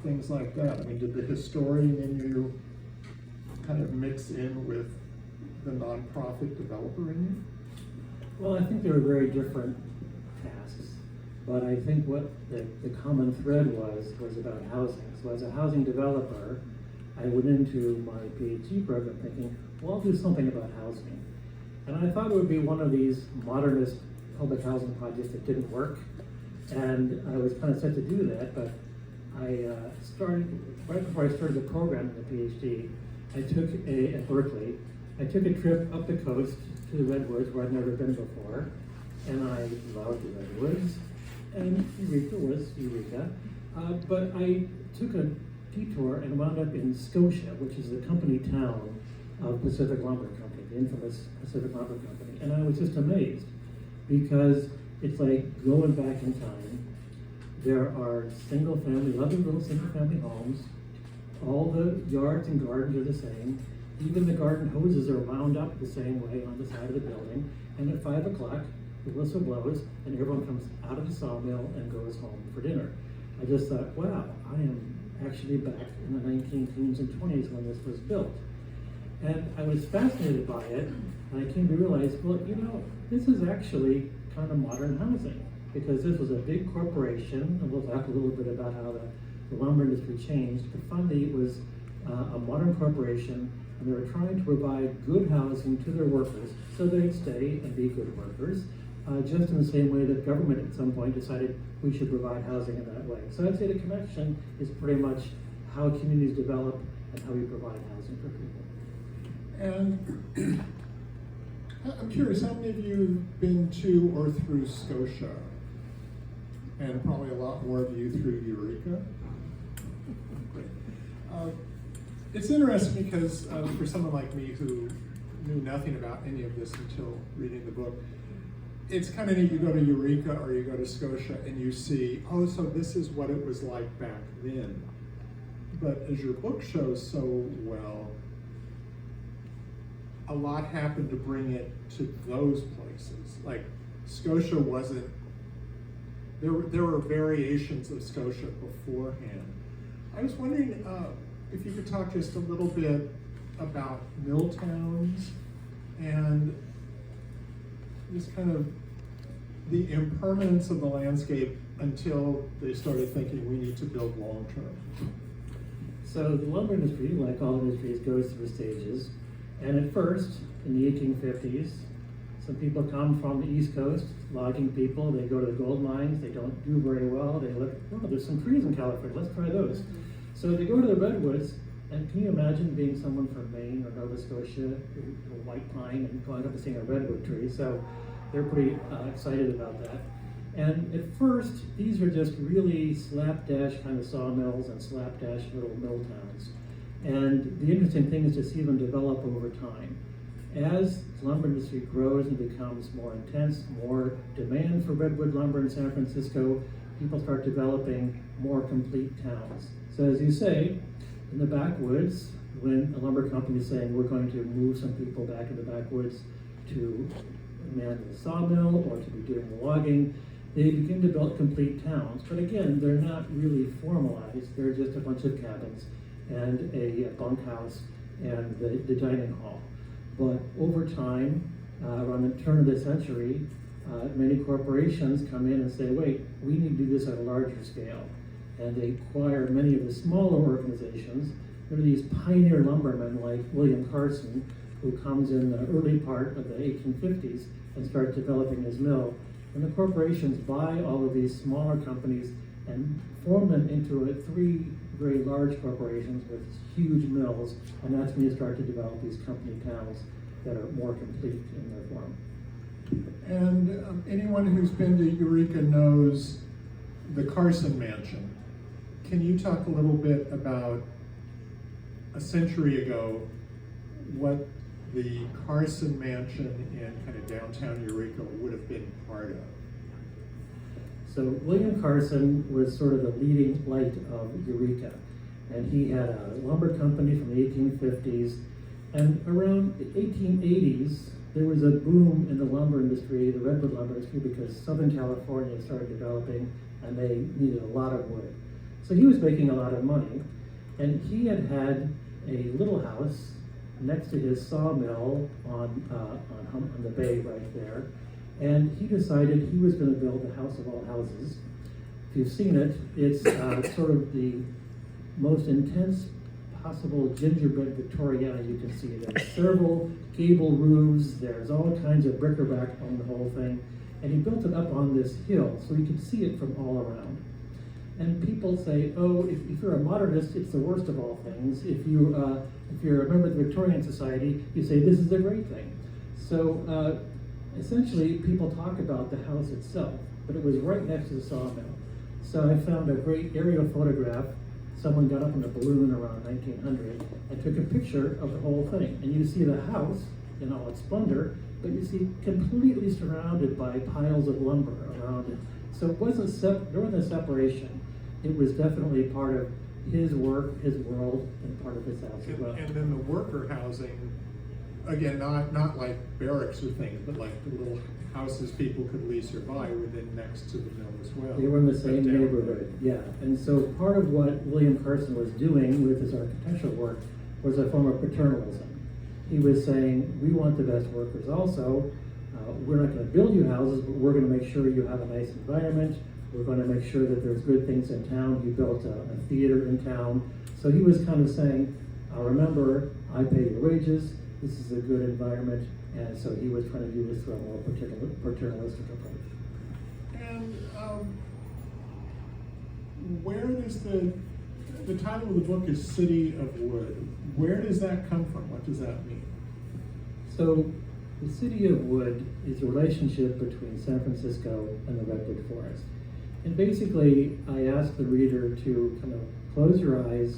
things like that? I mean, did the historian in you kind of mix in with the nonprofit developer in you? Well, I think they were very different tasks, but I think what the common thread was about housing. So as a housing developer, I went into my PhD program thinking, well, I'll do something about housing. And I thought it would be one of these modernist public housing projects that didn't work. And I was kind of set to do that, but I started, right before I started the program in the PhD, at Berkeley, I took a trip up the coast to the Redwoods where I'd never been before, and I loved the Redwoods, and Eureka was Eureka. But I took a detour and wound up in Scotia, which is the company town of Pacific Lumber Company, the infamous Pacific Lumber Company. And I was just amazed because it's like going back in time. There are lovely little single family homes. All the yards and gardens are the same. Even the garden hoses are wound up the same way on the side of the building. And at 5 o'clock, the whistle blows and everyone comes out of the sawmill and goes home for dinner. I just thought, wow, I am actually back in the 19 and 20s when this was built. And I was fascinated by it, and I came to realize, well, this is actually kind of modern housing, because this was a big corporation, and we'll talk a little bit about how the lumber industry changed, but finally it was a modern corporation, and they were trying to provide good housing to their workers so they'd stay and be good workers, just in the same way that government at some point decided we should provide housing in that way. So I'd say the connection is pretty much how communities develop and how we provide housing for people. And I'm curious, how many of you have been to or through Scotia? And probably a lot more of you through Eureka. It's interesting because for someone like me who knew nothing about any of this until reading the book, it's kind of neat. You go to Eureka or you go to Scotia and you see, oh, so this is what it was like back then. But as your book shows so well, a lot happened to bring it to those places. Like Scotia wasn't, there were variations of Scotia beforehand. I was wondering if you could talk just a little bit about mill towns and just kind of the impermanence of the landscape until they started thinking we need to build long term. So the lumber industry, like all industries, goes through stages. And at first, in the 1850s, some people come from the East Coast, logging people. They go to the gold mines. They don't do very well. They look, oh, there's some trees in California. Let's try those. So they go to the redwoods. And can you imagine being someone from Maine or Nova Scotia, a white pine, and going up and seeing a redwood tree? So they're pretty excited about that. And at first, these are just really slapdash kind of sawmills and slapdash little mill towns. And the interesting thing is to see them develop over time. As the lumber industry grows and becomes more intense, more demand for redwood lumber in San Francisco, people start developing more complete towns. So as you say, in the backwoods, when a lumber company is saying we're going to move some people back in the backwoods to man the sawmill or to be doing the logging, they begin to build complete towns. But again, they're not really formalized. They're just a bunch of cabins and a bunkhouse and the dining hall. But over time, around the turn of the century, many corporations come in and say, wait, we need to do this at a larger scale. And they acquire many of the smaller organizations. There are these pioneer lumbermen like William Carson, who comes in the early part of the 1850s and starts developing his mill. And the corporations buy all of these smaller companies and form them into three very large corporations with huge mills, and that's when you start to develop these company towns that are more complete in their form. And anyone who's been to Eureka knows the Carson Mansion. Can you talk a little bit about a century ago what the Carson Mansion in kind of downtown Eureka would have been part of? So William Carson was sort of the leading light of Eureka, and he had a lumber company from the 1850s, and around the 1880s there was a boom in the lumber industry, the redwood lumber industry, because Southern California started developing and they needed a lot of wood. So he was making a lot of money, and he had had a little house next to his sawmill on the bay right there, and he decided he was going to build the house of all houses. If you've seen it, it's sort of the most intense possible gingerbread Victoriana you can see. There's several gable roofs, there's all kinds of bric-a-brac on the whole thing, and he built it up on this hill so you could see it from all around. And people say, oh, if you're a modernist, it's the worst of all things. If you're a member of the Victorian Society, you say this is a great thing. So essentially, people talk about the house itself, but it was right next to the sawmill. So I found a great aerial photograph. Someone got up in a balloon around 1900 and took a picture of the whole thing. And you see the house in all its splendor, but you see completely surrounded by piles of lumber around it. So it wasn't there wasn't a separation. It was definitely part of his work, his world, and part of his house as well. And then the worker housing, again, not like barracks or things, but like the little houses people could lease or buy within next to the mill as well. They were in the same neighborhood, yeah. And so part of what William Carson was doing with his architectural work was a form of paternalism. He was saying, we want the best workers also. We're not going to build you houses, but we're going to make sure you have a nice environment. We're going to make sure that there's good things in town. He built a theater in town. So he was kind of saying, remember, I pay your wages. This is a good environment. And so he was trying to do this through a more paternalistic approach. And where does the title of the book is City of Wood. Where does that come from? What does that mean? So the City of Wood is a relationship between San Francisco and the Redwood Forest. And basically, I asked the reader to kind of close your eyes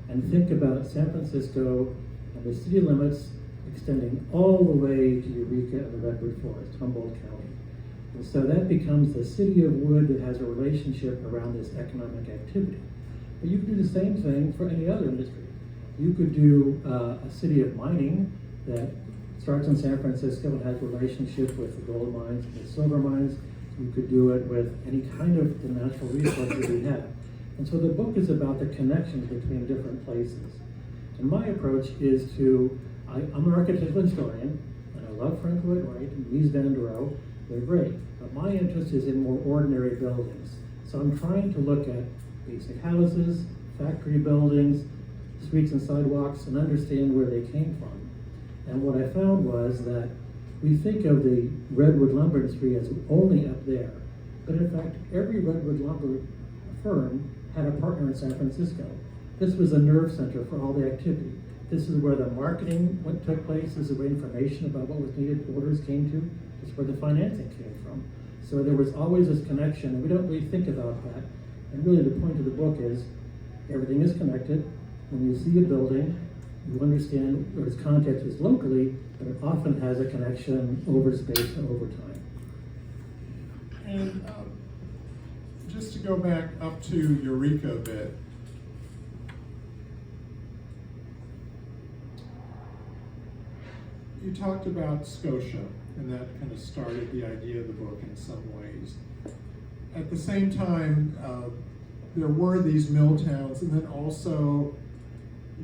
and think about San Francisco and the city limits extending all the way to Eureka and the Redwood Forest, Humboldt County. And so that becomes the City of Wood that has a relationship around this economic activity. But you could do the same thing for any other industry. You could do a city of mining that starts in San Francisco and has a relationship with the gold mines and the silver mines. You could do it with any kind of the natural resources we have. And so the book is about the connections between different places. And my approach is I'm an architectural historian, and I love Frank Lloyd Wright and Mies van der Rohe. They're great. But my interest is in more ordinary buildings. So I'm trying to look at basic houses, factory buildings, streets and sidewalks, and understand where they came from. And what I found was that we think of the redwood lumber industry as only up there. But in fact, every redwood lumber firm had a partner in San Francisco. This was a nerve center for all the activity. This is where the marketing took place. This is where information about what was needed, orders came to. This is where the financing came from. So there was always this connection, and we don't really think about that. And really the point of the book is everything is connected. When you see a building, you understand where its context is locally, but it often has a connection over space and over time. And just to go back up to Eureka a bit, you talked about Scotia, and that kind of started the idea of the book in some ways. At the same time, there were these mill towns, and then also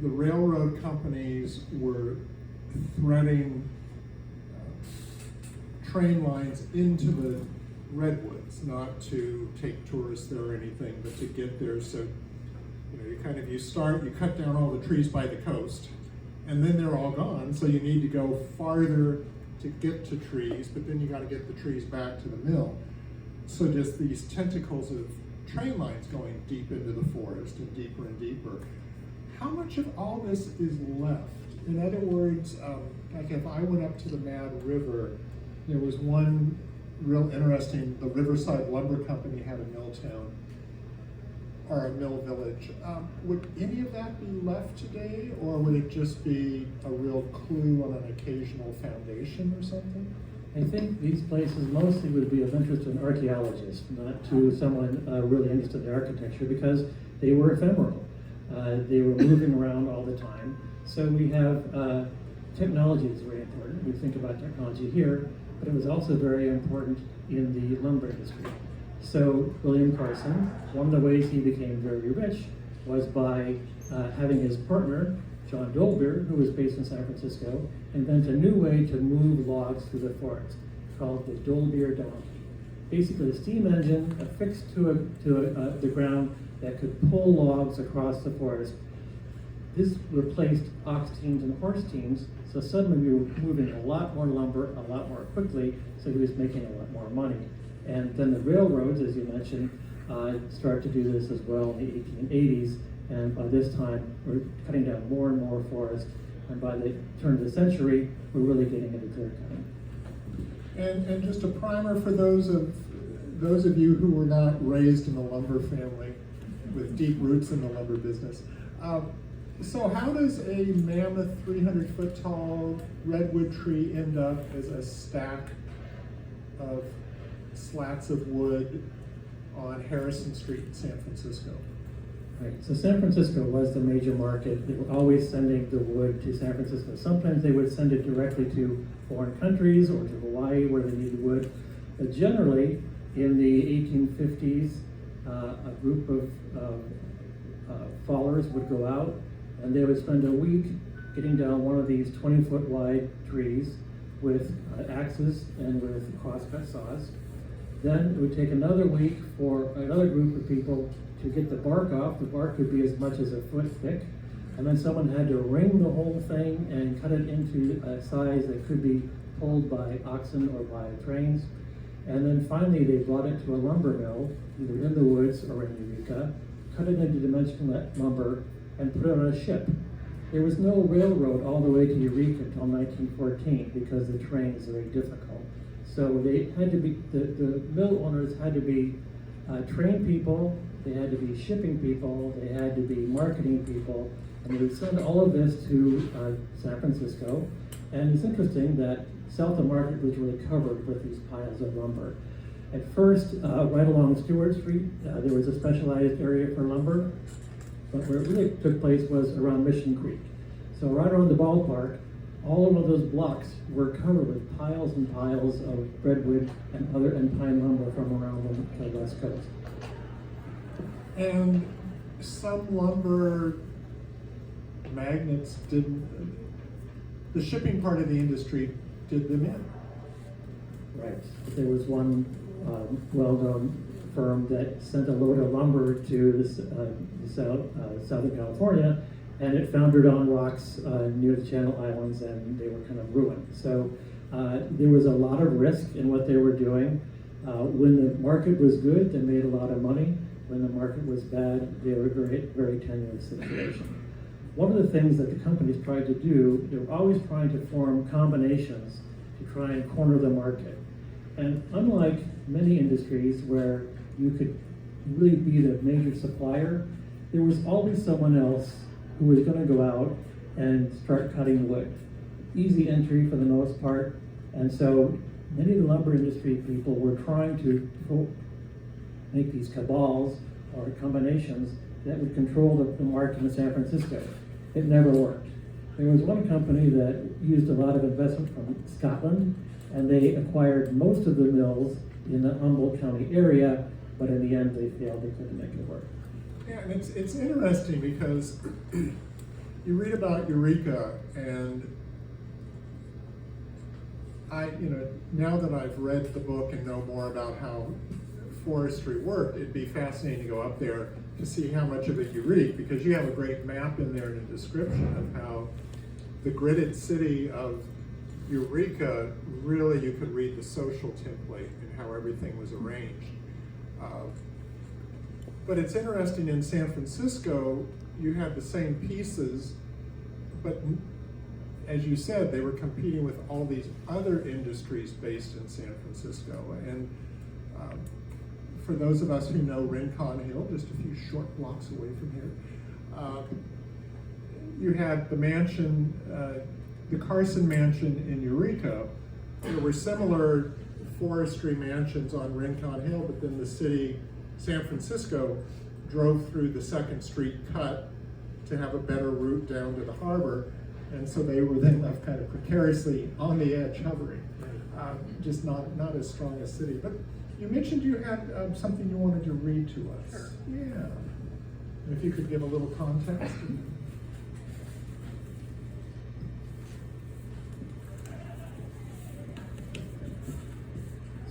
the railroad companies were threading train lines into the redwoods, not to take tourists there or anything, but to get there. So, you cut down all the trees by the coast, and then they're all gone. So you need to go farther to get to trees, but then you got to get the trees back to the mill. So just these tentacles of train lines going deep into the forest and deeper. How much of all this is left? In other words, like if I went up to the Mad River, there was one real interesting, the Riverside Lumber Company had a mill town, or a mill village. Would any of that be left today, or would it just be a real clue on an occasional foundation or something? I think these places mostly would be of interest to an archaeologist, not to someone really interested in architecture, because they were ephemeral. They were moving around all the time. So we have technology is very important. We think about technology here, but it was also very important in the lumber industry. So William Carson, one of the ways he became very rich was by having his partner, John Dolbear, who was based in San Francisco, invent a new way to move logs through the forest called the Dolbear donkey. Basically, a steam engine affixed to the ground that could pull logs across the forest. This replaced ox teams and horse teams, so suddenly we were moving a lot more lumber, a lot more quickly, so he was making a lot more money. And then the railroads, as you mentioned, started to do this as well in the 1880s, and by this time, we're cutting down more and more forest, and by the turn of the century, we're really getting into clear cutting. And just a primer for those of you who were not raised in the lumber family with deep roots in the lumber business. So how does a mammoth 300-foot tall redwood tree end up as a stack of slats of wood on Harrison Street in San Francisco? Right, so San Francisco was the major market. They were always sending the wood to San Francisco. Sometimes they would send it directly to foreign countries or to Hawaii where they needed wood. But generally, in the 1850s, a group of fallers would go out and they would spend a week getting down one of these 20-foot wide trees with axes and with crosscut saws. Then it would take another week for another group of people to get the bark off. The bark could be as much as a foot thick. And then someone had to wring the whole thing and cut it into a size that could be pulled by oxen or by trains. And then finally they brought it to a lumber mill, either in the woods or in Eureka, cut it into dimensional lumber, and put it on a ship. There was no railroad all the way to Eureka until 1914 because the train is very difficult. So they had to be, the mill owners had to be trained people, they had to be shipping people, they had to be marketing people, and they would send all of this to San Francisco. And it's interesting that South of Market was really covered with these piles of lumber. At first, right along Stewart Street, there was a specialized area for lumber, but where it really took place was around Mission Creek. So right around the ballpark, all of those blocks were covered with piles and piles of redwood and pine lumber from around the West Coast. And some lumber magnates didn't, the shipping part of the industry did them in. Right. There was one well-known firm that sent a load of lumber to Southern California, and it foundered on rocks near the Channel Islands, and they were kind of ruined. So there was a lot of risk in what they were doing. When the market was good, they made a lot of money. When the market was bad, they were very, very tenuous situation. One of the things that the companies tried to do, they were always trying to form combinations to try and corner the market. And unlike many industries where you could really be the major supplier, there was always someone else who was going to go out and start cutting wood. Easy entry for the most part. And so many of the lumber industry people were trying to make these cabals or combinations that would control the market in San Francisco. It never worked. There was one company that used a lot of investment from Scotland, and they acquired most of the mills in the Humboldt County area, but in the end they failed, they couldn't make it work. Yeah, and it's interesting because you read about Eureka, and now that I've read the book and know more about how forestry worked, it'd be fascinating to go up there to see how much of it you read, because you have a great map in there and a description of how the gridded city of Eureka, really you could read the social template and how everything was arranged. But it's interesting, in San Francisco, you had the same pieces, but as you said, they were competing with all these other industries based in San Francisco. And for those of us who know Rincon Hill, just a few short blocks away from here, you had the mansion, the Carson Mansion in Eureka. There were similar forestry mansions on Rincon Hill, but then the city, San Francisco, drove through the 2nd Street cut to have a better route down to the harbor. And so they were then left kind of precariously on the edge, hovering. Just not as strong a city. But You mentioned you had something you wanted to read to us. Sure. Yeah. And if you could give a little context.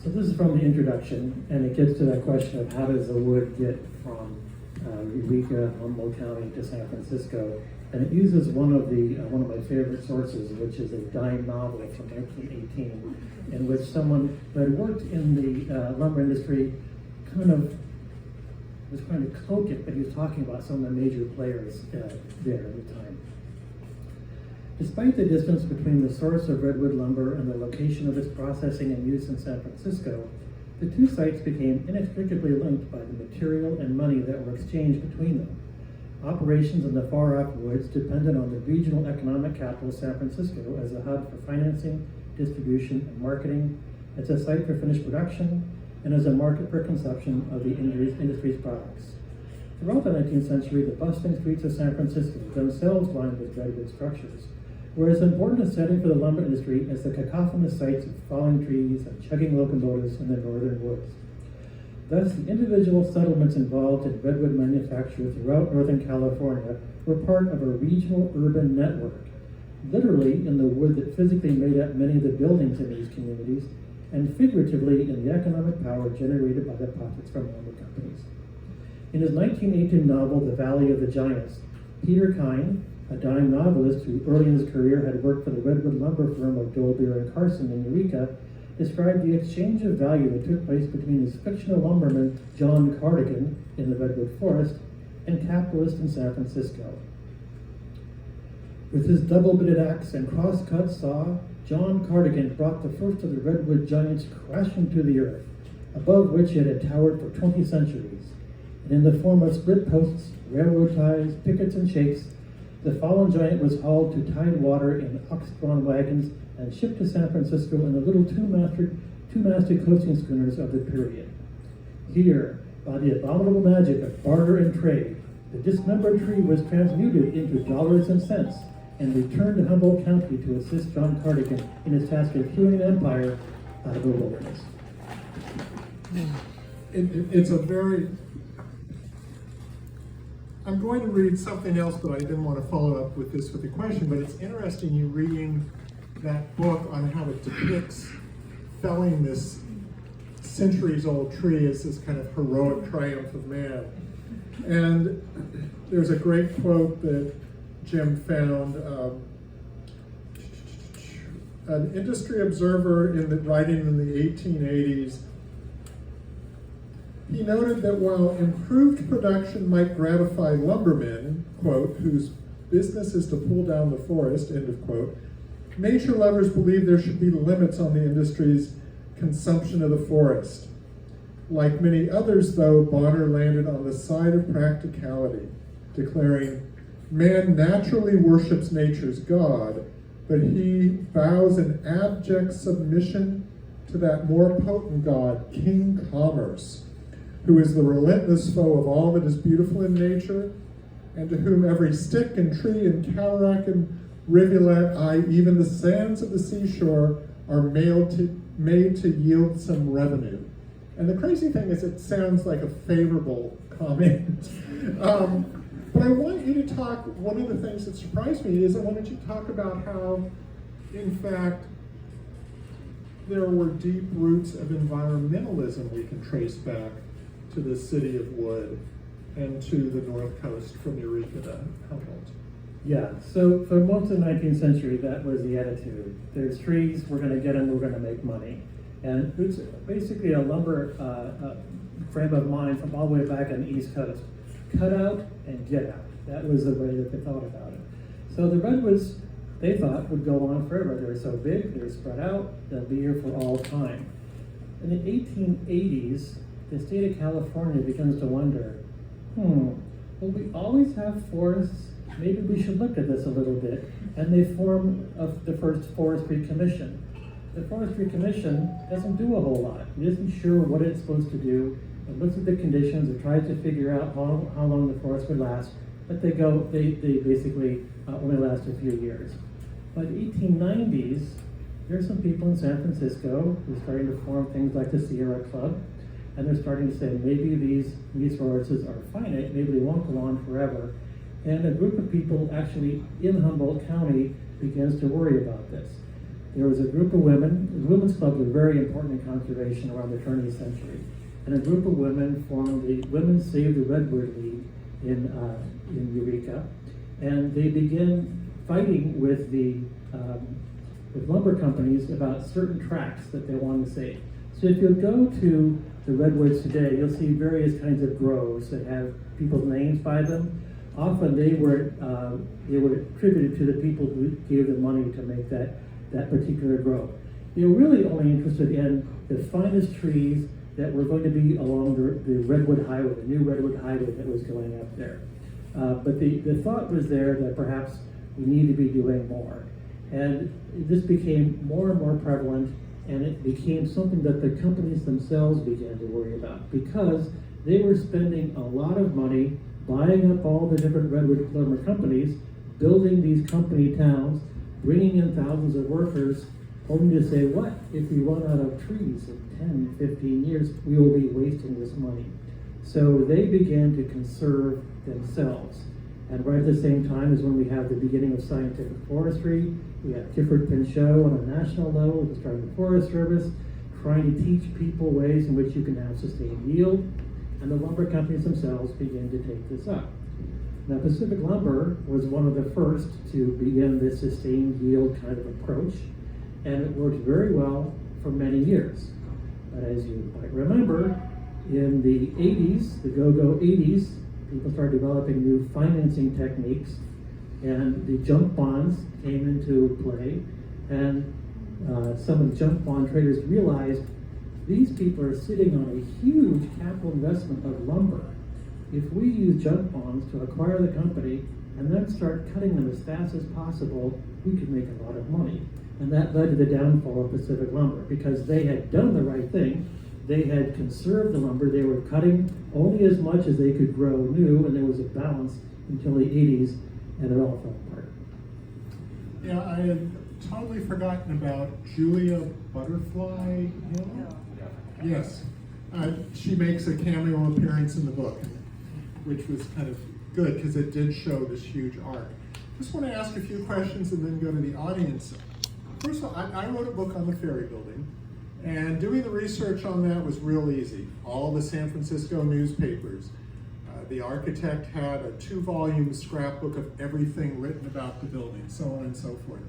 So this is from the introduction, and it gets to that question of how does the wood get from Eureka, Humboldt County to San Francisco, and it uses one of my favorite sources, which is a dime novel from 1918, in which someone who had worked in the lumber industry kind of was trying to cloak it, but he was talking about some of the major players there at the time. Despite the distance between the source of redwood lumber and the location of its processing and use in San Francisco, the two sites became inextricably linked by the material and money that were exchanged between them. Operations in the far-off woods depended on the regional economic capital San Francisco as a hub for financing, distribution, and marketing, as a site for finished production, and as a market for consumption of the industry's products. Throughout the 19th century, the bustling streets of San Francisco themselves lined with redwood structures, were as important a setting for the lumber industry as the cacophonous sights of falling trees and chugging locomotives in the northern woods. Thus, the individual settlements involved in redwood manufacture throughout Northern California were part of a regional urban network, literally in the wood that physically made up many of the buildings in these communities, and figuratively in the economic power generated by the profits from lumber companies. In his 1918 novel, The Valley of the Giants, Peter Kyne, a dime novelist who early in his career had worked for the redwood lumber firm of Dolbear and Carson in Eureka, described the exchange of value that took place between his fictional lumberman, John Cardigan, in the redwood forest, and capitalists in San Francisco. With his double-bitted axe and cross-cut saw, John Cardigan brought the first of the redwood giants crashing to the earth, above which it had towered for 20 centuries. And in the form of split posts, railroad ties, pickets, and shakes, the fallen giant was hauled to tide water in ox-drawn wagons and shipped to San Francisco in the little two-masted coasting schooners of the period. Here, by the abominable magic of barter and trade, the dismembered tree was transmuted into dollars and cents and returned to Humboldt County to assist John Cardigan in his task of hewing an empire out of the wilderness. It's a very... I'm going to read something else, but I didn't want to follow up with this with a question, but it's interesting you reading that book on how it depicts felling this centuries-old tree as this kind of heroic triumph of man. And there's a great quote that Jim found. An industry observer writing in the 1880s, he noted that while improved production might gratify lumbermen, quote, whose business is to pull down the forest, end of quote, nature lovers believe there should be limits on the industry's consumption of the forest. Like many others, though, Bonner landed on the side of practicality, declaring, man naturally worships nature's God, but he vows an abject submission to that more potent God, King Commerce, who is the relentless foe of all that is beautiful in nature, and to whom every stick and tree and cataract and rivulet, aye, even the sands of the seashore, are made to yield some revenue. And the crazy thing is it sounds like a favorable comment. But I want you to talk, one of the things that surprised me is I wanted you to talk about how, in fact, there were deep roots of environmentalism we can trace back to the city of Wood and to the North Coast from Eureka to Humboldt. Yeah, so for most of the 19th century, that was the attitude. There's trees, we're going to get them, we're going to make money. And it's basically a lumber frame of mind from all the way back on the East Coast. Cut out and get out. That was the way that they thought about it. So the redwoods, they thought, would go on forever. They're so big, they're spread out, they'll be here for all time. In the 1880s, the state of California begins to wonder, will we always have forests? Maybe we should look at this a little bit. And they form the first Forestry Commission. The Forestry Commission doesn't do a whole lot. It isn't sure what it's supposed to do. It looks at the conditions, it tries to figure out how long the forest would last, but they basically only last a few years. By the 1890s, there's some people in San Francisco who are starting to form things like the Sierra Club, and they're starting to say maybe these resources are finite, maybe they won't go on forever. And a group of people actually in Humboldt County begins to worry about this. There was a group of women, the women's clubs were very important in conservation around the turn of the century, and a group of women formed the Women Save the Redwood League in Eureka, and they began fighting with with lumber companies about certain tracts that they wanted to save. So if you go to the redwoods today, you'll see various kinds of groves that have people's names by them. Often they were attributed to the people who gave them money to make that particular grove. They were really only interested in the finest trees that were going to be along the Redwood Highway, the new Redwood Highway that was going up there. But the thought was there that perhaps we need to be doing more. And this became more and more prevalent, and it became something that the companies themselves began to worry about, because they were spending a lot of money buying up all the different redwood lumber companies, building these company towns, bringing in thousands of workers, hoping to say, what if we run out of trees in 10, 15 years, we will be wasting this money. So they began to conserve themselves. And right at the same time is when we have the beginning of scientific forestry. We have Gifford Pinchot on a national level, who started the Forest Service, trying to teach people ways in which you can have sustained yield. And the lumber companies themselves began to take this up. Now, Pacific Lumber was one of the first to begin this sustained yield kind of approach, and it worked very well for many years. But as you might remember, in the 80s, the go-go 80s, people started developing new financing techniques, and the junk bonds came into play, and some of the junk bond traders realized these people are sitting on a huge capital investment of lumber. If we use junk bonds to acquire the company and then start cutting them as fast as possible, we could make a lot of money. And that led to the downfall of Pacific Lumber, because they had done the right thing. They had conserved the lumber. They were cutting only as much as they could grow new, and there was a balance until the 80s, and it all fell apart. Yeah, I had totally forgotten about Julia Butterfly Hill. Yes, she makes a cameo appearance in the book, which was kind of good because it did show this huge arc. Just want to ask a few questions and then go to the audience. First of all, I wrote a book on the ferry building, and doing the research on that was real easy. All the San Francisco newspapers. The architect had a 2-volume scrapbook of everything written about the building, so on and so forth.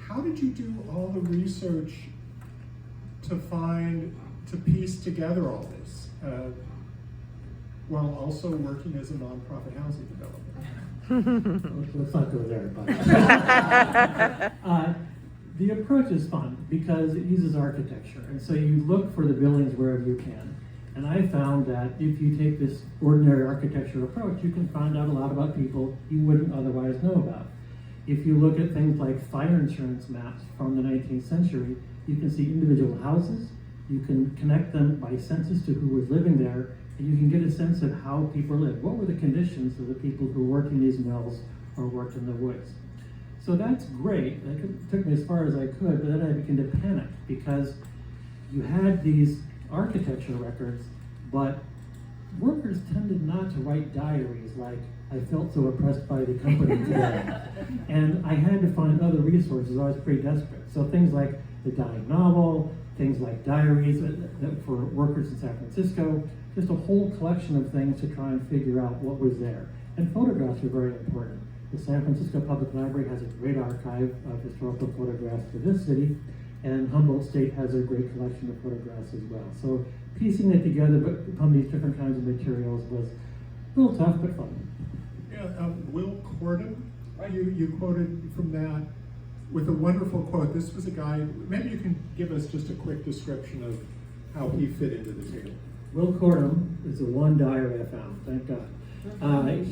How did you do all the research to piece together all this, while also working as a nonprofit housing developer? Let's not go there, but the approach is fun because it uses architecture, and so you look for the buildings wherever you can. And I found that if you take this ordinary architecture approach, you can find out a lot about people you wouldn't otherwise know about. If you look at things like fire insurance maps from the 19th century, you can see individual houses, you can connect them by census to who was living there, and you can get a sense of how people lived. What were the conditions of the people who worked in these mills or worked in the woods? So that's great. It took me as far as I could, but then I began to panic because you had these architecture records, but workers tended not to write diaries like, I felt so oppressed by the company today. And I had to find other resources. I was pretty desperate. So things like the dying novel, things like diaries for workers in San Francisco, just a whole collection of things to try and figure out what was there. And photographs are very important. The San Francisco Public Library has a great archive of historical photographs for this city, and Humboldt State has a great collection of photographs as well. So piecing it together upon these different kinds of materials was a little tough, but fun. Yeah, Will Cordham, you quoted from that with a wonderful quote. This was a guy, maybe you can give us just a quick description of how he fit into the table. Will Cordham is the one diary I found, thank God.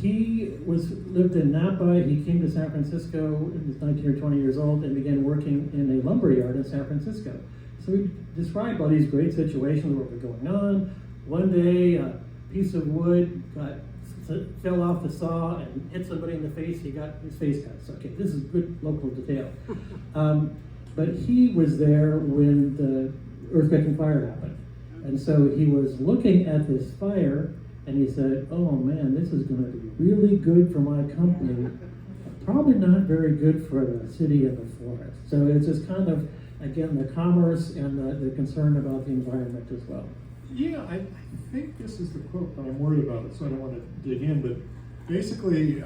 He lived in Napa. He came to San Francisco. He was 19 or 20 years old and began working in a lumber yard in San Francisco. So he described all these great situations what were going on. One day, a piece of wood fell off the saw and hit somebody in the face. He got his face cut. So, okay, this is good local detail. But he was there when the earthquake and fire happened. And so he was looking at this fire and he said, oh man, this is going to be really good for my company. Probably not very good for the city and the forest. So it's just kind of, again, the commerce and the concern about the environment as well. Yeah, I think this is the quote, but I'm worried about it, so I don't want to dig in. But basically,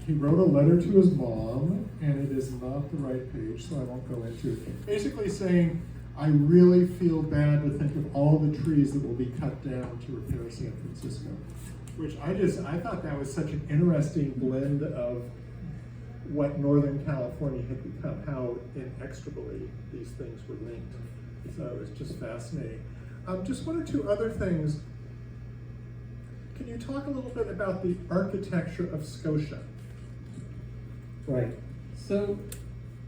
he wrote a letter to his mom, and it is not the right page, so I won't go into it. Basically saying, I really feel bad to think of all the trees that will be cut down to repair San Francisco. Which I thought that was such an interesting blend of what Northern California had become, how inextricably these things were linked. So it was just fascinating. Just one or two other things. Can you talk a little bit about the architecture of Scotia? Right. So,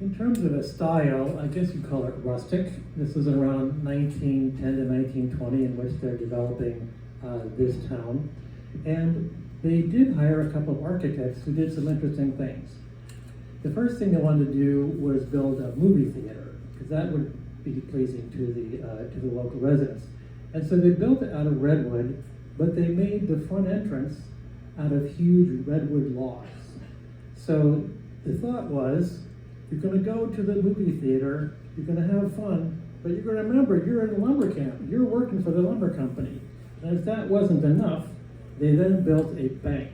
in terms of a style, I guess you'd call it rustic. This is around 1910 to 1920 in which they're developing this town. And they did hire a couple of architects who did some interesting things. The first thing they wanted to do was build a movie theater, because that would be pleasing to the local residents. And so they built it out of redwood, but they made the front entrance out of huge redwood logs. So the thought was, you're going to go to the movie theater, you're going to have fun, but you're going to remember you're in a lumber camp, you're working for the lumber company. And if that wasn't enough, they then built a bank.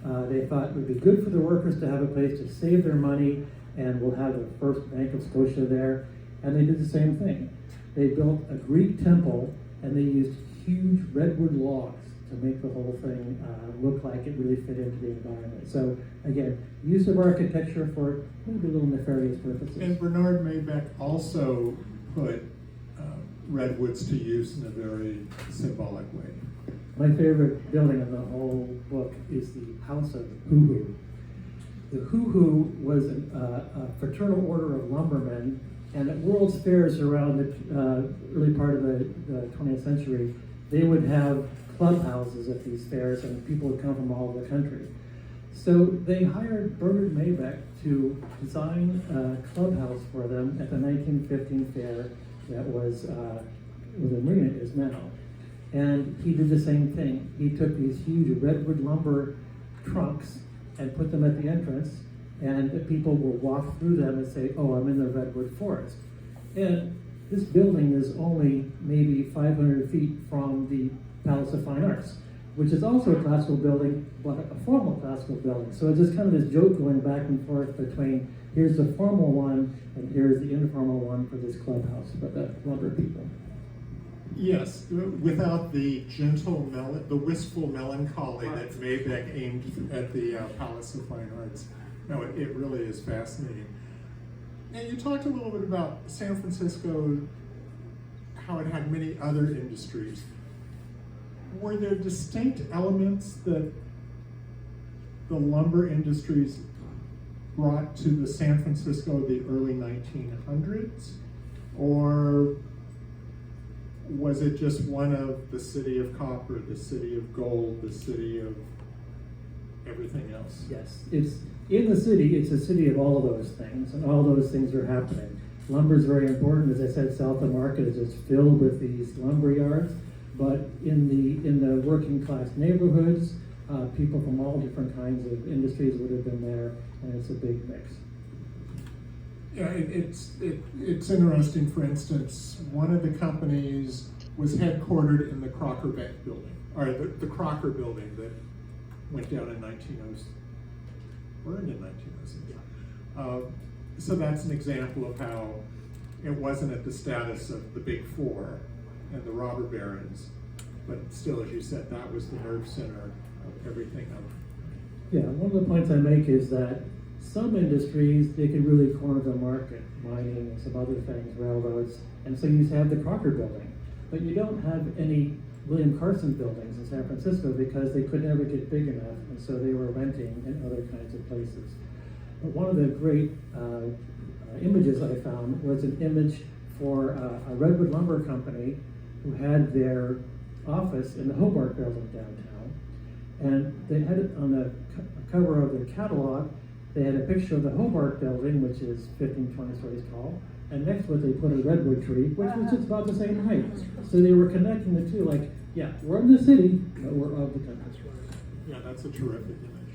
They thought it would be good for the workers to have a place to save their money, and we'll have the first Bank of Scotia there. And they did the same thing. They built a Greek temple, and they used huge redwood logs to make the whole thing look like it really fit into the environment. So again, use of architecture for maybe a little nefarious purposes. And Bernard Maybeck also put redwoods to use in a very symbolic way. My favorite building in the whole book is the House of Hoo-Hoo. The Hoo-Hoo was a fraternal order of lumbermen, and at World's Fairs around the early part of the 20th century, they would have clubhouses at these fairs, and people would come from all over the country. So they hired Bernard Maybeck to design a clubhouse for them at the 1915 fair that was where the marina is now. And he did the same thing. He took these huge redwood lumber trunks and put them at the entrance, and the people will walk through them and say, oh, I'm in the redwood forest. And this building is only maybe 500 feet from the Palace of Fine Arts, which is also a classical building, but a formal classical building. So it's just kind of this joke going back and forth between here's the formal one and here's the informal one for this clubhouse for the lumber people. Yes, without the gentle, the wistful melancholy that Maybeck aimed at the Palace of Fine Arts. No, it really is fascinating. And you talked a little bit about San Francisco, how it had many other industries. Were there distinct elements that the lumber industries brought to the San Francisco of the early 1900s? Or was it just one of the city of copper, the city of gold, the city of everything else? Yes, it's in the city, it's a city of all of those things, and all those things are happening. Lumber is very important. As I said, South of Market is just filled with these lumber yards, but in the working class neighborhoods, people from all different kinds of industries would have been there, and it's a big mix. Yeah, it's interesting. For instance, one of the companies was headquartered in the Crocker Bank building, or the Crocker building that went down in 1906, burned in 1906. So that's an example of how it wasn't at the status of the Big Four and the robber barons, but still, as you said, that was the nerve center of everything else. Yeah, one of the points I make is that some industries, they could really corner the market, mining and some other things, railroads, and so you have the Crocker building. But you don't have any William Carson buildings in San Francisco because they could never get big enough, and so they were renting in other kinds of places. But one of the great images I found was an image for a redwood lumber company who had their office in the Hobart building downtown, and they had it on the cover of their catalog. They had a picture of the Hobart building, which is 15, 20 stories tall, and next to it they put a redwood tree, which was just about the same height. So they were connecting the two, like, yeah, we're in the city, but we're of the country. Yeah, that's a terrific image.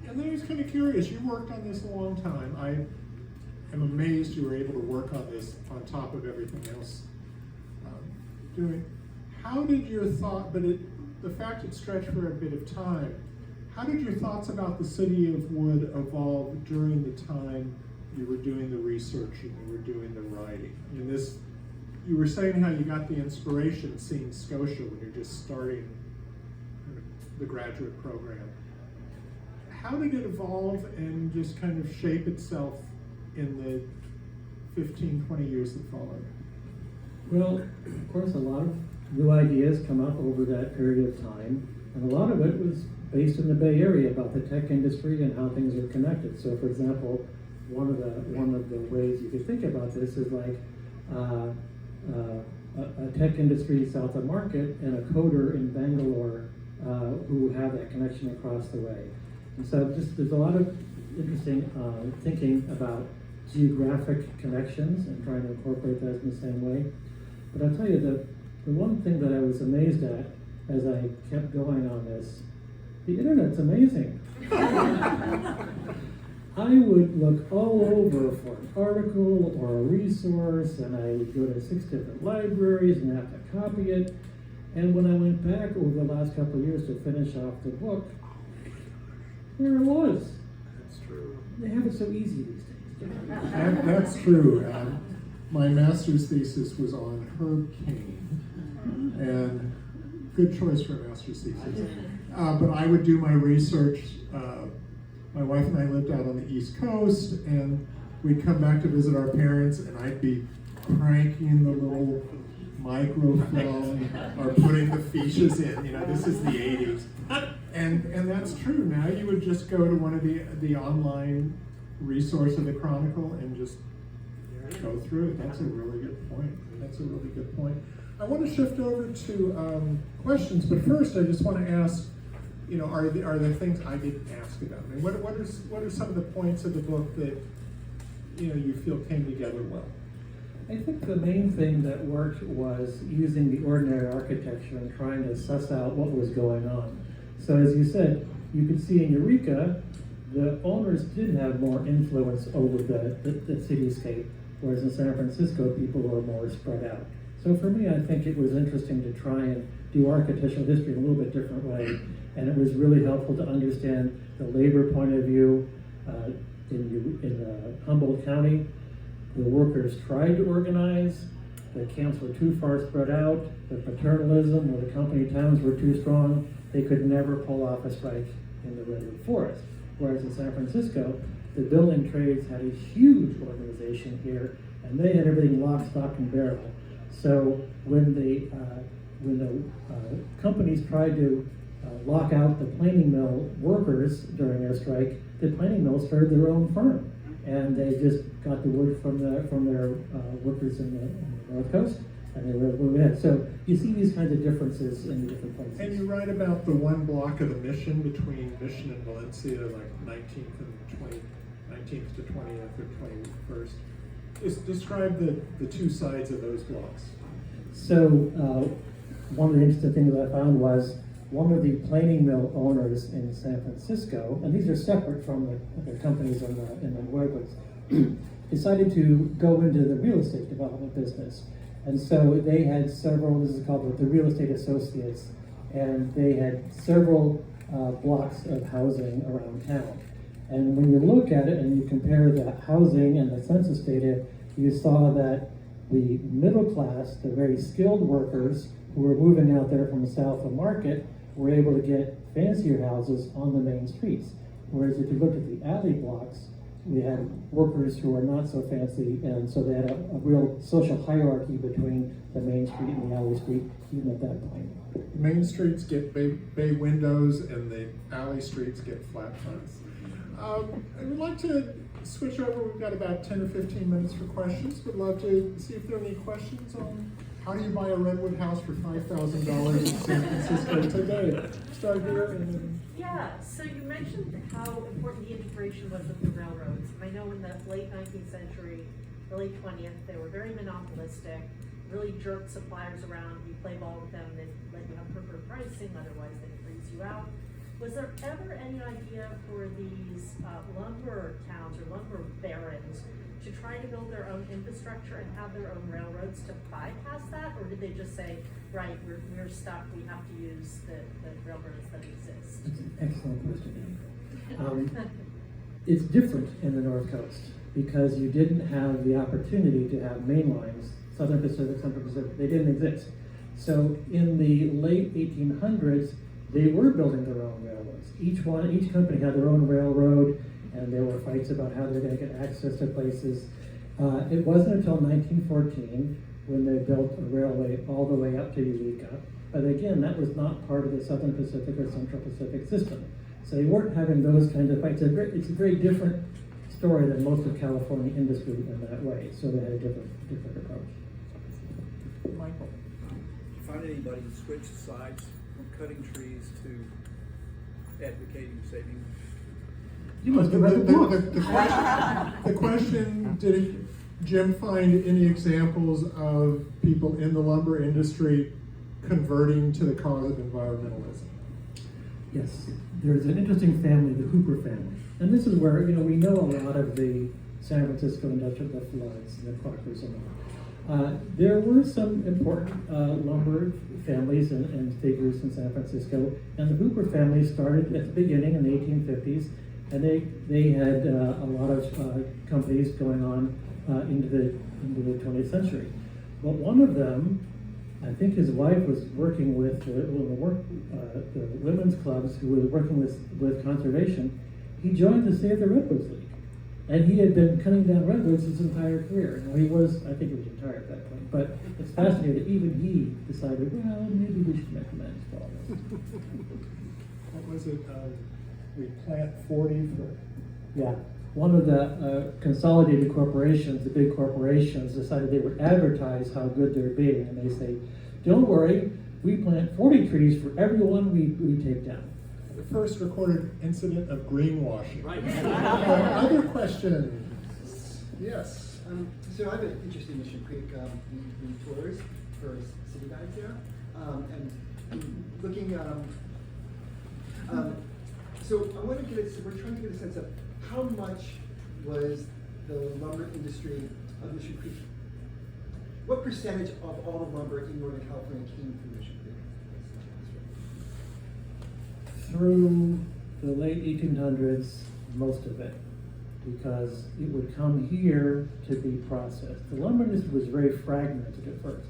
And then I was kind of curious, you worked on this a long time. I am amazed you were able to work on this on top of everything else doing. How did your the fact it stretched for a bit of time, how did your thoughts about the city of Wood evolve during the time you were doing the research and you were doing the writing? I mean, you were saying how you got the inspiration seeing Scotia when you're just starting the graduate program. How did it evolve and just kind of shape itself in the 15, 20 years that followed? Well, of course, a lot of new ideas come up over that period of time, and a lot of it was based in the Bay Area about the tech industry and how things are connected. So, for example, one of the ways you could think about this is like a tech industry south of Market and a coder in Bangalore who have that connection across the way. And so there's a lot of interesting thinking about geographic connections and trying to incorporate those in the same way. But I'll tell you that the one thing that I was amazed at as I kept going on this, the internet's amazing. I would look all over for an article or a resource, and I would go to 6 different libraries and have to copy it. And when I went back over the last couple of years to finish off the book, there it was. That's true. They have it so easy these days. That's true. My master's thesis was on Herb Cain, and good choice for a master's thesis. But I would do my research. My wife and I lived out on the East Coast, and we'd come back to visit our parents, and I'd be cranking the little microfilm or putting the fiches in. You know, this is the 80s. And that's true. Now you would just go to one of the online resource of the Chronicle and just go through it. That's a really good point. I want to shift over to questions, but first I just want to ask, you know, are there things I didn't ask about? I mean, what are some of the points of the book that, you know, you feel came together well? I think the main thing that worked was using the ordinary architecture and trying to suss out what was going on. So as you said, you could see in Eureka, the owners did have more influence over the cityscape, whereas in San Francisco, people were more spread out. So for me, I think it was interesting to try and do architectural history in a little bit different way, and it was really helpful to understand the labor point of view. In Humboldt County, the workers tried to organize, the camps were too far spread out, the paternalism or the company towns were too strong, they could never pull off a strike in the redwood forest. Whereas in San Francisco, the building trades had a huge organization here, and they had everything lock, stock, and barrel. So when the companies tried to lock out the planing mill workers during their strike, the planing mills started their own firm, and they just got the word from their workers in the North Coast, and they were moving ahead. So you see these kinds of differences in the different places. And you write about the one block of the Mission between Mission and Valencia, like 19th to 20th or 21st. Describe the two sides of those blocks. So one of the interesting things that I found was one of the planing mill owners in San Francisco, and these are separate from the companies in the redwoods, decided to go into the real estate development business. And so they had several, this is called the Real Estate Associates, and they had several blocks of housing around town. And when you look at it and you compare the housing and the census data, you saw that the middle class, the very skilled workers who were moving out there from the south of Market, were able to get fancier houses on the main streets. Whereas if you looked at the alley blocks, we had workers who were not so fancy, and so they had a real social hierarchy between the main street and the alley street, even at that point. The main streets get bay windows, and the alley streets get flat fronts. I would like to switch over. We've got about 10 or 15 minutes for questions. Would love to see if there are any questions on how do you buy a redwood house for $5,000 in San Francisco today? Start here and then. Yeah, so you mentioned how important the integration was with the railroads. I know in the late 19th century, early 20th, they were very monopolistic, really jerked suppliers around. You play ball with them, they let you have preferred pricing, otherwise they freeze you out. Was there ever any idea for these lumber towns or lumber barons to try to build their own infrastructure and have their own railroads to bypass that? Or did they just say, right, we're stuck, we have to use the railroads that exist? That's an excellent question. It's different in the North Coast because you didn't have the opportunity to have main lines, Southern Pacific, Central Pacific, they didn't exist. So in the late 1800s, they were building their own railroads. Each company had their own railroad, and there were fights about how they're going to get access to places. It wasn't until 1914 when they built a railway all the way up to Eureka. But again, that was not part of the Southern Pacific or Central Pacific system. So they weren't having those kinds of fights. It's a very different story than most of California industry in that way. So they had a different approach. Michael. Did you find anybody who switched sides from cutting trees to advocating saving? You must have read the book. The question, did Jim find any examples of people in the lumber industry converting to the cause of environmentalism? Yes, there's an interesting family, the Hooper family. And this is where, we know a lot of the San Francisco industrial, the floods, and the Crockers and all. There were some important lumber families and figures in San Francisco, and the Hooper family started at the beginning in the 1850s, and they had a lot of companies going on into the 20th century. But one of them, I think his wife was working with the women's clubs who were working with conservation. He joined the Save the Redwoods League. And he had been cutting down redwoods his entire career. Now I think he was retired at that point, but it's fascinating that even he decided, well, maybe we should make amends for all this. What was it? We plant 40 for. Yeah, one of the consolidated corporations, the big corporations, decided they would advertise how good they're being, and they say, don't worry, we plant 40 trees for every one we take down. The first recorded incident of greenwashing. Right. Other questions? Yes. So I have an interest in Mission Creek. We tours for city guides there, and looking. So I want to we're trying to get a sense of how much was the lumber industry of Mission Creek. What percentage of all the lumber in Northern California came from Mission Creek? Through the late 1800s, most of it, because it would come here to be processed. The lumber industry was very fragmented at first.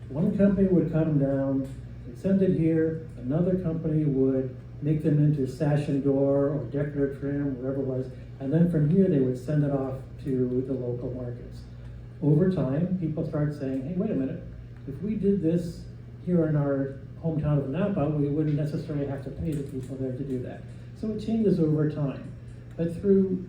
One company would cut them down and send it here, another company would make them into sash and door or decorative trim, whatever it was, and then from here they would send it off to the local markets. Over time, people start saying, hey, wait a minute, if we did this here in our hometown of Napa, we wouldn't necessarily have to pay the people there to do that. So it changes over time. But through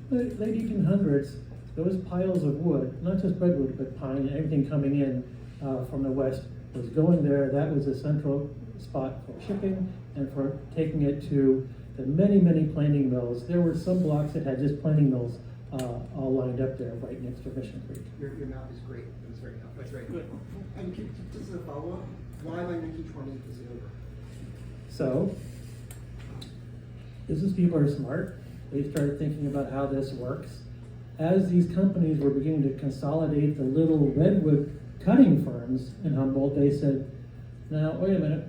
the late 1800s, those piles of wood, not just redwood, but pine and everything coming in from the west was going there. That was a central spot for shipping and for taking it to the many, many planing mills. There were some blocks that had just planing mills all lined up there right next to Mission Creek. Your map is great. It was very helpful. That's very good. And just as a follow-up, why by 1920 is it over? So, business people are smart. They started thinking about how this works. As these companies were beginning to consolidate the little redwood cutting firms in Humboldt, they said, now, wait a minute.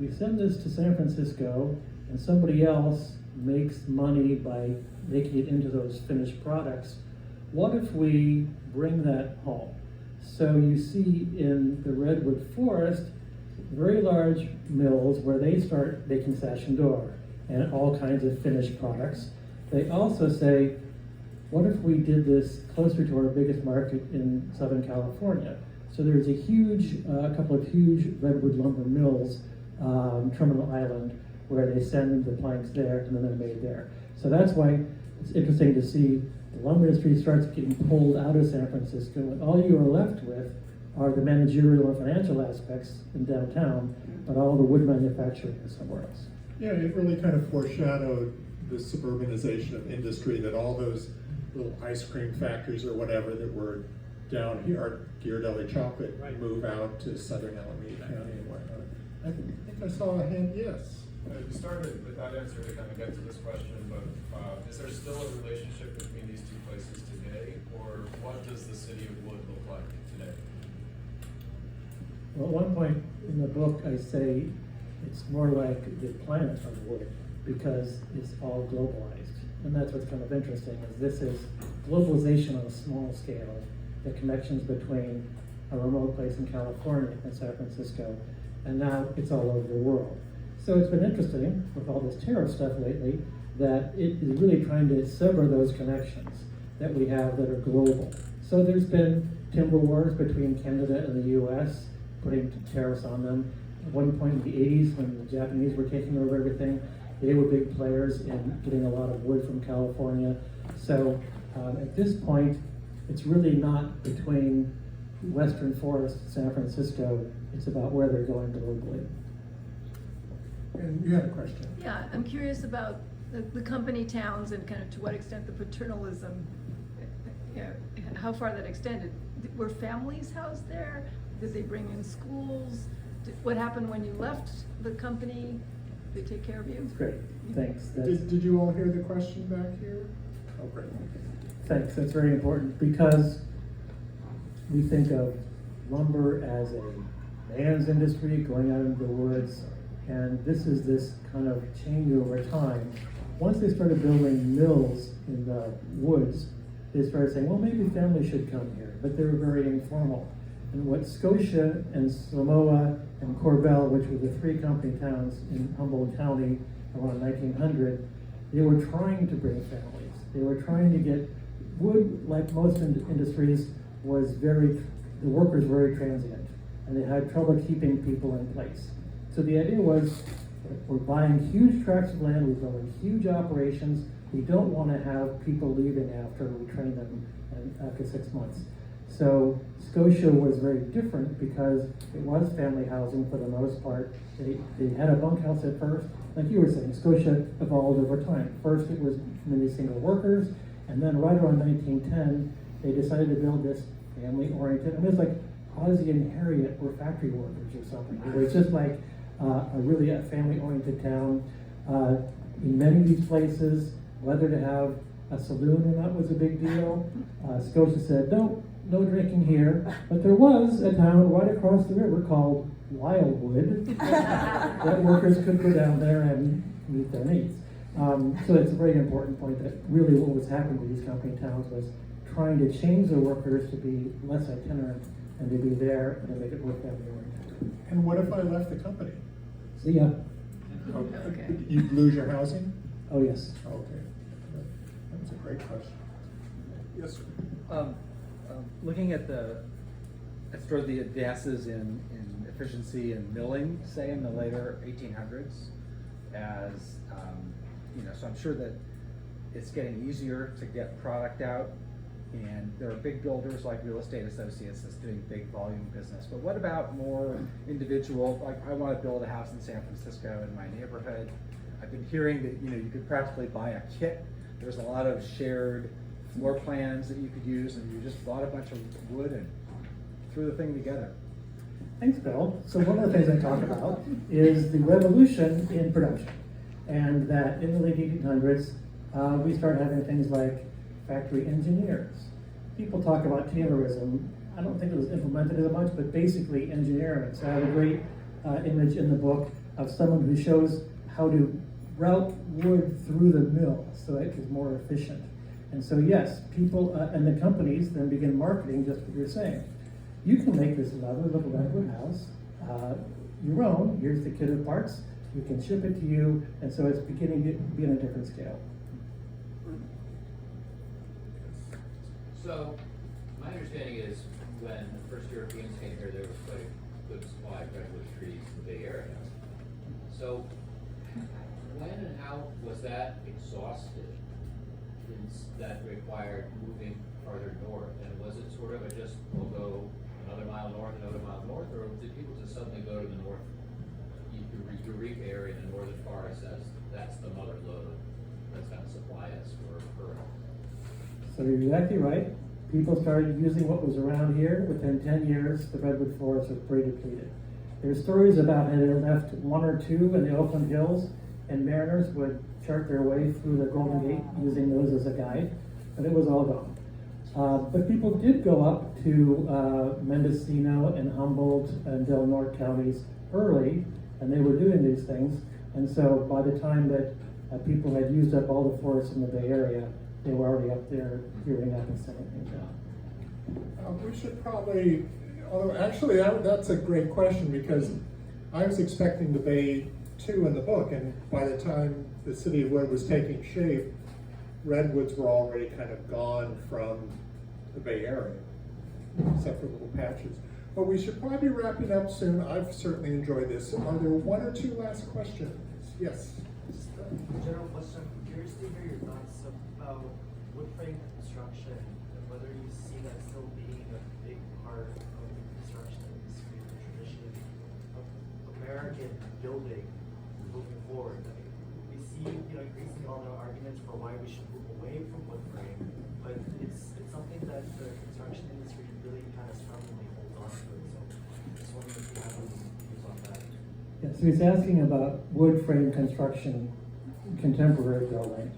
We send this to San Francisco, and somebody else makes money by making it into those finished products. What if we bring that home? So you see in the redwood forest, very large mills where they start making sash and door and all kinds of finished products. They also say, what if we did this closer to our biggest market in Southern California? So there's a couple of huge redwood lumber mills, Terminal Island, where they send the planks there and then they're made there. So that's why it's interesting to see the lumber industry starts getting pulled out of San Francisco, and all you are left with are the managerial and financial aspects in downtown, but all the wood manufacturing is somewhere else. Yeah, it really kind of foreshadowed the suburbanization of industry, that all those little ice cream factories or whatever that were down here, our Ghirardelli chocolate, move out to southern Alameda County and whatnot. I think I saw a hand, yes. We started with that answer to kind of get to this question, but is there still a relationship between these two places today, or what does the city of Wood look like today? Well, at one point in the book, I say it's more like the planet of wood, because it's all globalized. And that's what's kind of interesting, is this is globalization on a small scale, the connections between a remote place in California and San Francisco, and now it's all over the world. So it's been interesting with all this tariff stuff lately that it is really trying to sever those connections that we have that are global. So there's been timber wars between Canada and the US, putting tariffs on them. At one point in the 80s, when the Japanese were taking over everything, they were big players in getting a lot of wood from California. So at this point, it's really not between Western Forest and San Francisco, it's about where they're going globally. And you had a question. Yeah, I'm curious about the company towns and kind of to what extent the paternalism, how far that extended. Were families housed there? Did they bring in schools? What happened when you left the company? Did they take care of you? Great, thanks. Did you all hear the question back here? Oh, great. Thanks, that's very important, because we think of lumber as a man's industry going out into the woods, and this is this kind of change over time. Once they started building mills in the woods, they started saying, well, maybe families should come here, but they were very informal. And what Scotia and Samoa and Corbell, which were the three company towns in Humboldt County around 1900, they were trying to bring families. They were trying to get wood, like most industries, was the workers were very transient, and they had trouble keeping people in place. So the idea was, we're buying huge tracts of land, we're building huge operations, we don't want to have people leaving after we train them after 6 months. So Scotia was very different because it was family housing for the most part. They had a bunkhouse at first. Like you were saying, Scotia evolved over time. First it was many single workers, and then right around 1910, they decided to build this family-oriented, I mean, it's like Ozzie and Harriet were factory workers or something. It was just like really a family-oriented town. In many of these places, whether to have a saloon or not was a big deal. Scotia said, no drinking here, but there was a town right across the river called Wildwood that workers could go down there and meet their needs. So it's a very important point that really what was happening with these company towns was trying to change the workers to be less itinerant and to be there and to make it work that way. And what if I left the company? See ya. Okay. You'd lose your housing? Oh, yes. Okay. That was a great question. Yes, sir. Looking at sort of the advances in efficiency and milling, say in the later 1800s, as so I'm sure that it's getting easier to get product out, and there are big builders like Real Estate Associates that's doing big volume business. But what about more individual? Like, I want to build a house in San Francisco in my neighborhood. I've been hearing that you could practically buy a kit. There's a lot of shared floor plans that you could use, and you just bought a bunch of wood and threw the thing together. Thanks, Bill. So one of the things I talk about is the revolution in production, and that in the late 1800s, we started having things like factory engineers. People talk about Taylorism. I don't think it was implemented as much, but basically engineering. So I have a great image in the book of someone who shows how to route wood through the mill so it is more efficient. And so yes, people and the companies then begin marketing just what you're saying. You can make this lovely little redwood house your own. Here's the kit of parts. We can ship it to you, and so it's beginning to be on a different scale. So, my understanding is when the first Europeans came here, there was quite a good supply of redwood trees in the Bay Area. So, when and how was that exhausted? That required moving farther north, and was it sort of a just we'll go another mile north, or did people just suddenly go to the north, Eureka area in the northern forest as that's the mother lode that's gonna supply us for So you're exactly right. People started using what was around here. Within 10 years, the redwood forest was pretty depleted. There's stories about how they left one or two in the Oakland Hills, and mariners would chart their way through the Golden Gate using those as a guide, but it was all gone. But people did go up to Mendocino and Humboldt and Del Norte counties early, and they were doing these things. And so by the time that people had used up all the forests in the Bay Area, they were already up there gearing up and setting things down. We should probably, although actually that's a great question, because I was expecting the Bay 2 in the book, and by the time the city of Wood was taking shape, redwoods were already kind of gone from the Bay Area, except for little patches. But we should probably be wrapping up soon. I've certainly enjoyed this. Are there one or two last questions? Yes. Just a general question. I'm curious to hear your thoughts about wood frame construction and whether you see that still being a big part of the construction industry, the tradition of American building moving forward. I mean, we see, increasingly all the arguments for why we should move away from wood frame, but it's something that the construction industry really kind of strongly holds on to. So just wondering if you have any views on that. Yeah, so he's asking about wood frame construction, contemporary building.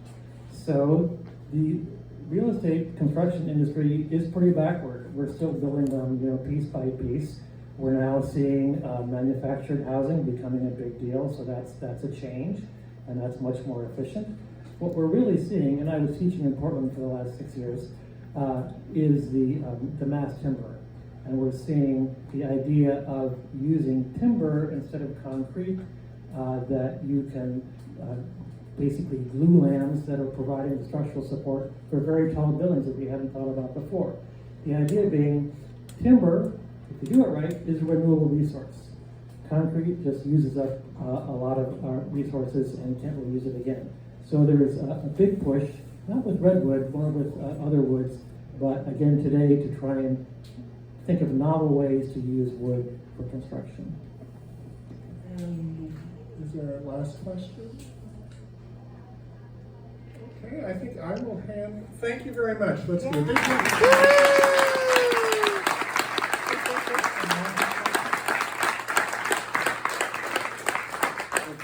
So the real estate construction industry is pretty backward. We're still building them, piece by piece. We're now seeing manufactured housing becoming a big deal, so that's a change, and that's much more efficient. What we're really seeing, and I was teaching in Portland for the last 6 years, is the mass timber. And we're seeing the idea of using timber instead of concrete, that you can basically glue lambs that are providing the structural support for very tall buildings that we hadn't thought about before. The idea being timber, if you do it right, is a renewable resource. Concrete just uses up a lot of our resources and can't really use it again. So there's a big push, not with redwood, more with other woods, but again today to try and think of novel ways to use wood for construction. And is there a last question? Okay, I think I will thank you very much. Let's do a big round.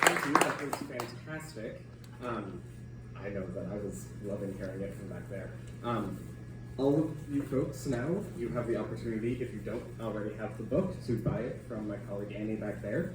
Thank you, that was fantastic. I know that I was loving hearing it from back there. All of you folks now, you have the opportunity, if you don't already have the book, to buy it from my colleague Annie back there.